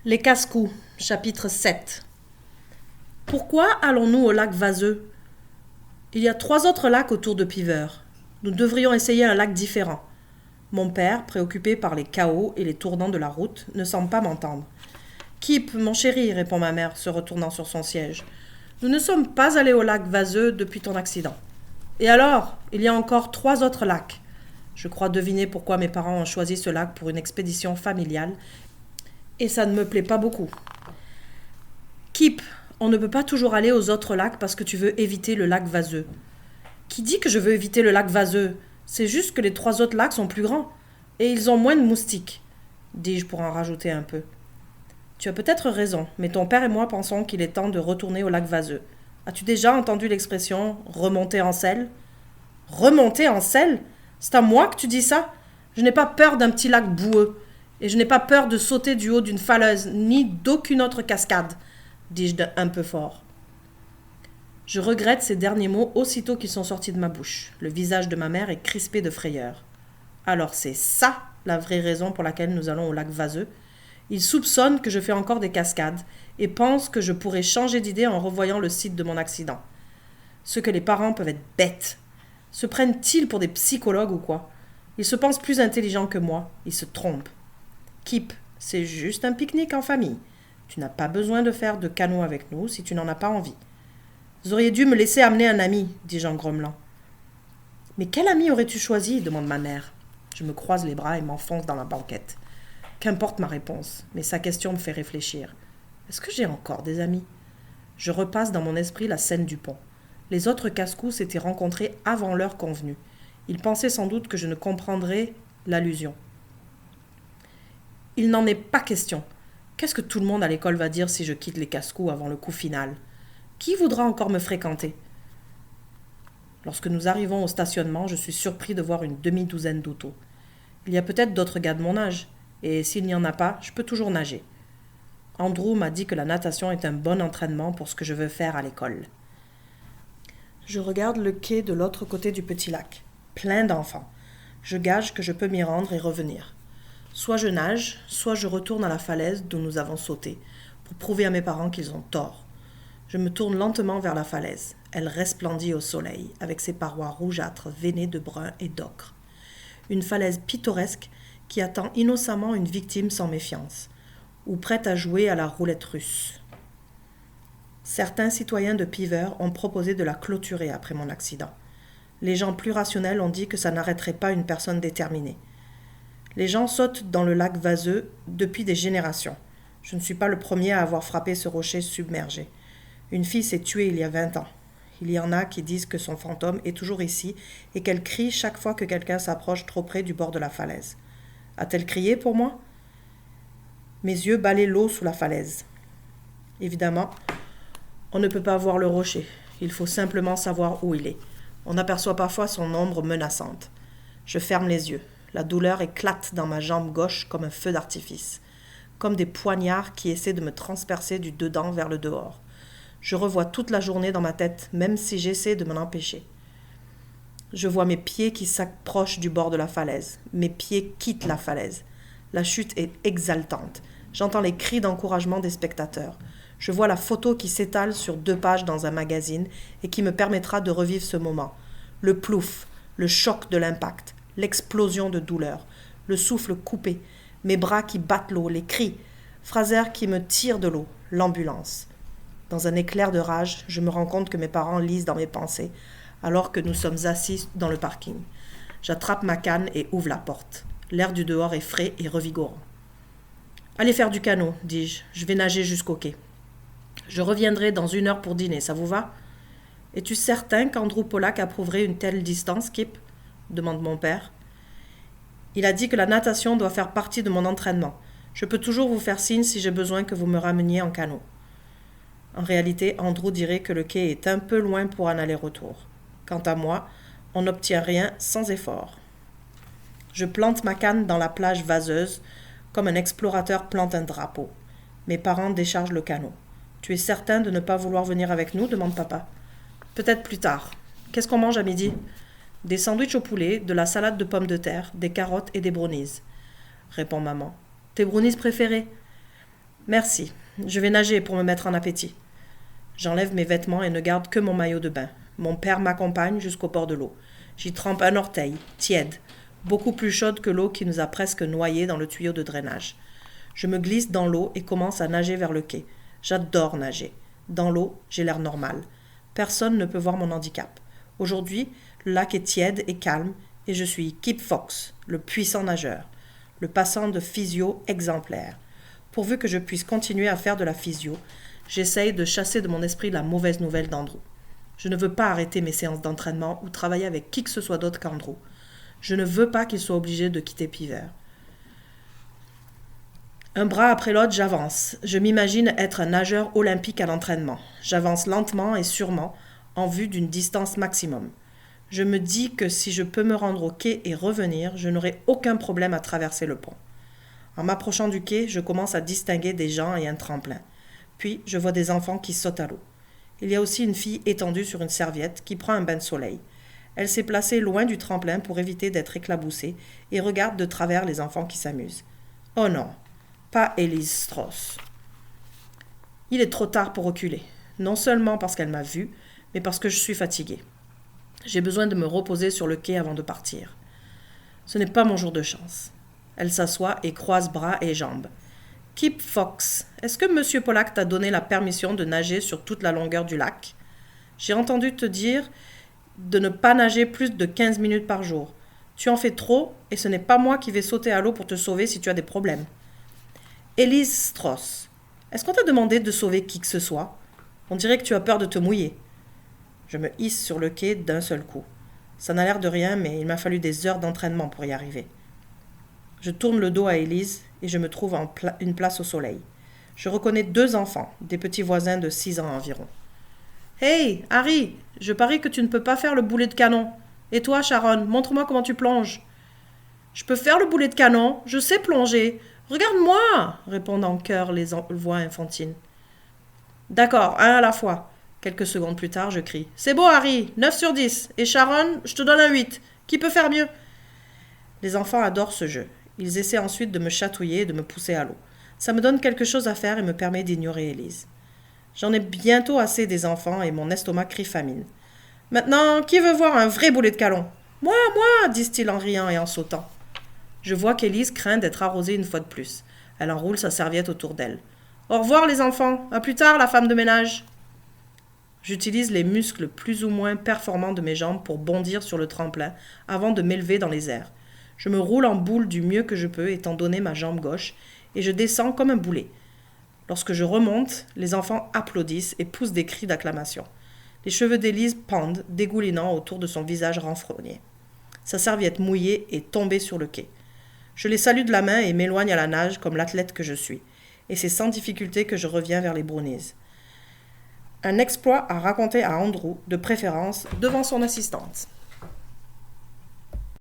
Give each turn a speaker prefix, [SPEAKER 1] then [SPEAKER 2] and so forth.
[SPEAKER 1] Les casse-cous, chapitre 7. Pourquoi allons-nous au lac Vaseux? Il y a 3 autres lacs autour de Piver. Nous devrions essayer un lac différent. Mon père, préoccupé par les chaos et les tournants de la route, ne semble pas m'entendre. Kip, mon chéri, répond ma mère, se retournant sur son siège. Nous ne sommes pas allés au lac Vaseux depuis ton accident. Et alors, il y a encore 3 autres lacs. Je crois deviner pourquoi mes parents ont choisi ce lac pour une expédition familiale, et ça ne me plaît pas beaucoup. Kip, on ne peut pas toujours aller aux autres lacs parce que tu veux éviter le lac Vaseux. Qui dit que je veux éviter le lac Vaseux? C'est juste que les 3 autres lacs sont plus grands, et ils ont moins de moustiques, dis-je pour en rajouter un peu. Tu as peut-être raison, mais ton père et moi pensons qu'il est temps de retourner au lac Vaseux. As-tu déjà entendu l'expression « remonter en selle » ? Remonter en selle ? C'est à moi que tu dis ça ? Je n'ai pas peur d'un petit lac boueux, et je n'ai pas peur de sauter du haut d'une falaise, ni d'aucune autre cascade, dis-je un peu fort. Je regrette ces derniers mots aussitôt qu'ils sont sortis de ma bouche. Le visage de ma mère est crispé de frayeur. Alors c'est ça la vraie raison pour laquelle nous allons au lac Vaseux. Il soupçonne que je fais encore des cascades et pense que je pourrais changer d'idée en revoyant le site de mon accident. Ce que les parents peuvent être bêtes. Se prennent-ils pour des psychologues ou quoi? Ils se pensent plus intelligents que moi. Ils se trompent. Kip, c'est juste un pique-nique en famille. Tu n'as pas besoin de faire de canot avec nous si tu n'en as pas envie. Vous auriez dû me laisser amener un ami, dis-je en grommelant. Mais quel ami aurais-tu choisi? Demande ma mère. Je me croise les bras et m'enfonce dans la banquette. Qu'importe ma réponse, mais sa question me fait réfléchir. Est-ce que j'ai encore des amis? Je repasse dans mon esprit la scène du pont. Les autres casse-cous s'étaient rencontrés avant l'heure convenue. Ils pensaient sans doute que je ne comprendrais l'allusion. Il n'en est pas question. Qu'est-ce que tout le monde à l'école va dire si je quitte les casse-cous avant le coup final? Qui voudra encore me fréquenter? Lorsque nous arrivons au stationnement, je suis surpris de voir une demi-douzaine d'autos. Il y a peut-être d'autres gars de mon âge, et s'il n'y en a pas, je peux toujours nager. Andrew m'a dit que la natation est un bon entraînement pour ce que je veux faire à l'école. Je regarde le quai de l'autre côté du petit lac, plein d'enfants. Je gage que je peux m'y rendre et revenir. Soit je nage, soit je retourne à la falaise d'où nous avons sauté, pour prouver à mes parents qu'ils ont tort. Je me tourne lentement vers la falaise. Elle resplendit au soleil, avec ses parois rougeâtres veinées de brun et d'ocre. Une falaise pittoresque qui attend innocemment une victime sans méfiance, ou prête à jouer à la roulette russe. Certains citoyens de Piver ont proposé de la clôturer après mon accident. Les gens plus rationnels ont dit que ça n'arrêterait pas une personne déterminée. Les gens sautent dans le lac Vaseux depuis des générations. Je ne suis pas le premier à avoir frappé ce rocher submergé. Une fille s'est tuée il y a 20 ans. Il y en a qui disent que son fantôme est toujours ici et qu'elle crie chaque fois que quelqu'un s'approche trop près du bord de la falaise. A-t-elle crié pour moi? Mes yeux balaient l'eau sous la falaise. Évidemment, on ne peut pas voir le rocher. Il faut simplement savoir où il est. On aperçoit parfois son ombre menaçante. Je ferme les yeux. La douleur éclate dans ma jambe gauche comme un feu d'artifice, comme des poignards qui essaient de me transpercer du dedans vers le dehors. Je revois toute la journée dans ma tête, même si j'essaie de m'en empêcher. Je vois mes pieds qui s'approchent du bord de la falaise. Mes pieds quittent la falaise. La chute est exaltante. J'entends les cris d'encouragement des spectateurs. Je vois la photo qui s'étale sur 2 pages dans un magazine et qui me permettra de revivre ce moment. Le plouf, le choc de l'impact, l'explosion de douleur, le souffle coupé, mes bras qui battent l'eau, les cris, Fraser qui me tire de l'eau, l'ambulance. Dans un éclair de rage, je me rends compte que mes parents lisent dans mes pensées, alors que nous sommes assis dans le parking. J'attrape ma canne et ouvre la porte. L'air du dehors est frais et revigorant. « Allez faire du canot, dis-je. Je vais nager jusqu'au quai. Je reviendrai dans 1 heure pour dîner, ça vous va? Es-tu certain qu'Andrew Pollack approuverait une telle distance, Kip? Demande mon père. Il a dit que la natation doit faire partie de mon entraînement. Je peux toujours vous faire signe si j'ai besoin que vous me rameniez en canot. En réalité, Andrew dirait que le quai est un peu loin pour un aller-retour. Quant à moi, on n'obtient rien sans effort. Je plante ma canne dans la plage vaseuse, comme un explorateur plante un drapeau. Mes parents déchargent le canot. « Tu es certain de ne pas vouloir venir avec nous ?» demande papa. « Peut-être plus tard. Qu'est-ce qu'on mange à midi ?»« Des sandwichs au poulet, de la salade de pommes de terre, des carottes et des brownies. » répond maman. « Tes brownies préférés ?» Merci. Je vais nager pour me mettre en appétit. J'enlève mes vêtements et ne garde que mon maillot de bain. Mon père m'accompagne jusqu'au bord de l'eau. J'y trempe un orteil, tiède, beaucoup plus chaude que l'eau qui nous a presque noyés dans le tuyau de drainage. Je me glisse dans l'eau et commence à nager vers le quai. J'adore nager. Dans l'eau, j'ai l'air normal. Personne ne peut voir mon handicap. Aujourd'hui, le lac est tiède et calme et je suis Kip Fox, le puissant nageur, le passant de physio exemplaire. Pourvu que je puisse continuer à faire de la physio, j'essaye de chasser de mon esprit la mauvaise nouvelle d'Andrew. Je ne veux pas arrêter mes séances d'entraînement ou travailler avec qui que ce soit d'autre qu'Andrew. Je ne veux pas qu'il soit obligé de quitter Piver. Un bras après l'autre, j'avance. Je m'imagine être un nageur olympique à l'entraînement. J'avance lentement et sûrement, en vue d'une distance maximum. Je me dis que si je peux me rendre au quai et revenir, je n'aurai aucun problème à traverser le pont. En m'approchant du quai, je commence à distinguer des gens et un tremplin. Puis, je vois des enfants qui sautent à l'eau. Il y a aussi une fille étendue sur une serviette qui prend un bain de soleil. Elle s'est placée loin du tremplin pour éviter d'être éclaboussée et regarde de travers les enfants qui s'amusent. Oh non, pas Elise Strauss. Il est trop tard pour reculer, non seulement parce qu'elle m'a vue, mais parce que je suis fatiguée. J'ai besoin de me reposer sur le quai avant de partir. Ce n'est pas mon jour de chance. Elle s'assoit et croise bras et jambes. Kip Fox, est-ce que M. Pollack t'a donné la permission de nager sur toute la longueur du lac? J'ai entendu te dire de ne pas nager plus de 15 minutes par jour. Tu en fais trop et ce n'est pas moi qui vais sauter à l'eau pour te sauver si tu as des problèmes. Elise Strauss, est-ce qu'on t'a demandé de sauver qui que ce soit? On dirait que tu as peur de te mouiller. Je me hisse sur le quai d'un seul coup. Ça n'a l'air de rien, mais il m'a fallu des heures d'entraînement pour y arriver. Je tourne le dos à Élise et je me trouve une place au soleil. Je reconnais 2 enfants, des petits voisins de 6 ans environ. « Hey, Harry, je parie que tu ne peux pas faire le boulet de canon. Et toi, Sharon, montre-moi comment tu plonges. »« Je peux faire le boulet de canon, je sais plonger. Regarde-moi » répondent en chœur les voix infantines. « D'accord, un à la fois. » Quelques secondes plus tard, je crie. « C'est beau, Harry, 9 sur 10. Et Sharon, je te donne un 8. Qui peut faire mieux ?» Les enfants adorent ce jeu. Ils essaient ensuite de me chatouiller et de me pousser à l'eau. Ça me donne quelque chose à faire et me permet d'ignorer Élise. J'en ai bientôt assez des enfants et mon estomac crie famine. « Maintenant, qui veut voir un vrai boulet de canon ?»« Moi, moi » disent-ils en riant et en sautant. Je vois qu'Élise craint d'être arrosée une fois de plus. Elle enroule sa serviette autour d'elle. « Au revoir les enfants, à plus tard la femme de ménage !» J'utilise les muscles plus ou moins performants de mes jambes pour bondir sur le tremplin avant de m'élever dans les airs. Je me roule en boule du mieux que je peux étant donné ma jambe gauche et je descends comme un boulet. Lorsque je remonte, les enfants applaudissent et poussent des cris d'acclamation. Les cheveux d'Élise pendent, dégoulinant autour de son visage renfrogné. Sa serviette mouillée est tombée sur le quai. Je les salue de la main et m'éloigne à la nage comme l'athlète que je suis. Et c'est sans difficulté que je reviens vers les brownies. Un exploit à raconter à Andrew, de préférence devant son assistante.